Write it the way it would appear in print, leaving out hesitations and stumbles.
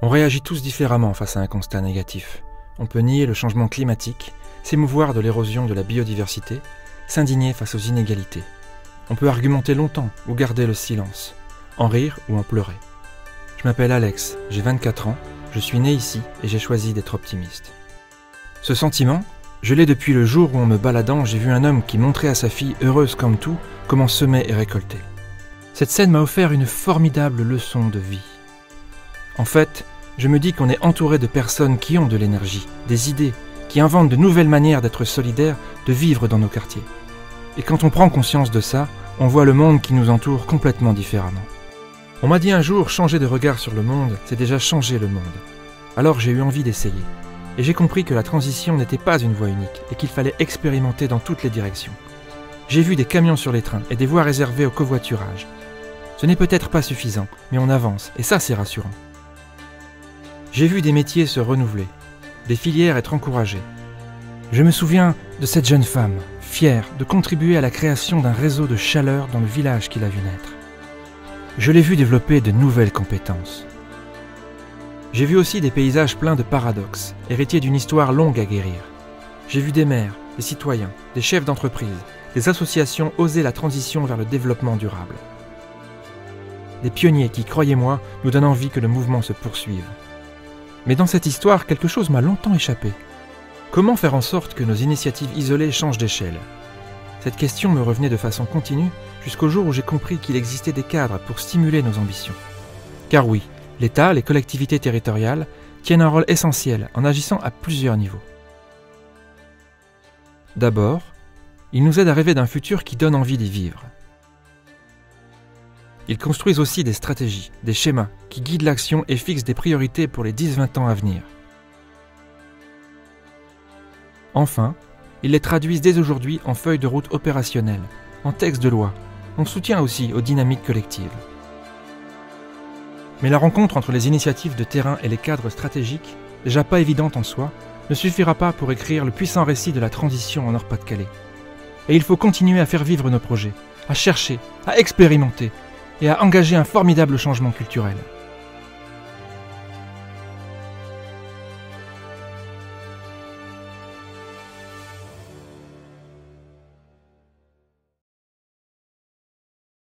On réagit tous différemment face à un constat négatif. On peut nier le changement climatique, s'émouvoir de l'érosion de la biodiversité, s'indigner face aux inégalités. On peut argumenter longtemps ou garder le silence, en rire ou en pleurer. Je m'appelle Alex, j'ai 24 ans, je suis né ici et j'ai choisi d'être optimiste. Ce sentiment, je l'ai depuis le jour où en me baladant, j'ai vu un homme qui montrait à sa fille, heureuse comme tout, comment semer et récolter. Cette scène m'a offert une formidable leçon de vie. En fait, je me dis qu'on est entouré de personnes qui ont de l'énergie, des idées, qui inventent de nouvelles manières d'être solidaires, de vivre dans nos quartiers. Et quand on prend conscience de ça, on voit le monde qui nous entoure complètement différemment. On m'a dit un jour, changer de regard sur le monde, c'est déjà changer le monde. Alors j'ai eu envie d'essayer. Et j'ai compris que la transition n'était pas une voie unique et qu'il fallait expérimenter dans toutes les directions. J'ai vu des camions sur les trains et des voies réservées au covoiturage. Ce n'est peut-être pas suffisant, mais on avance, et ça c'est rassurant. J'ai vu des métiers se renouveler, des filières être encouragées. Je me souviens de cette jeune femme, fière de contribuer à la création d'un réseau de chaleur dans le village qu'il a vu naître. Je l'ai vu développer de nouvelles compétences. J'ai vu aussi des paysages pleins de paradoxes, héritiers d'une histoire longue à guérir. J'ai vu des maires, des citoyens, des chefs d'entreprise, des associations oser la transition vers le développement durable. Des pionniers qui, croyez-moi, nous donnent envie que le mouvement se poursuive. Mais dans cette histoire, quelque chose m'a longtemps échappé. Comment faire en sorte que nos initiatives isolées changent d'échelle? Cette question me revenait de façon continue jusqu'au jour où j'ai compris qu'il existait des cadres pour stimuler nos ambitions. Car oui, l'État, les collectivités territoriales tiennent un rôle essentiel en agissant à plusieurs niveaux. D'abord, ils nous aident à rêver d'un futur qui donne envie d'y vivre. Ils construisent aussi des stratégies, des schémas qui guident l'action et fixent des priorités pour les 10-20 ans à venir. Enfin, ils les traduisent dès aujourd'hui en feuilles de route opérationnelles, en textes de loi, en soutien aussi aux dynamiques collectives. Mais la rencontre entre les initiatives de terrain et les cadres stratégiques, déjà pas évidente en soi, ne suffira pas pour écrire le puissant récit de la transition en Nord-Pas-de-Calais. Et il faut continuer à faire vivre nos projets, à chercher, à expérimenter, et à engager un formidable changement culturel.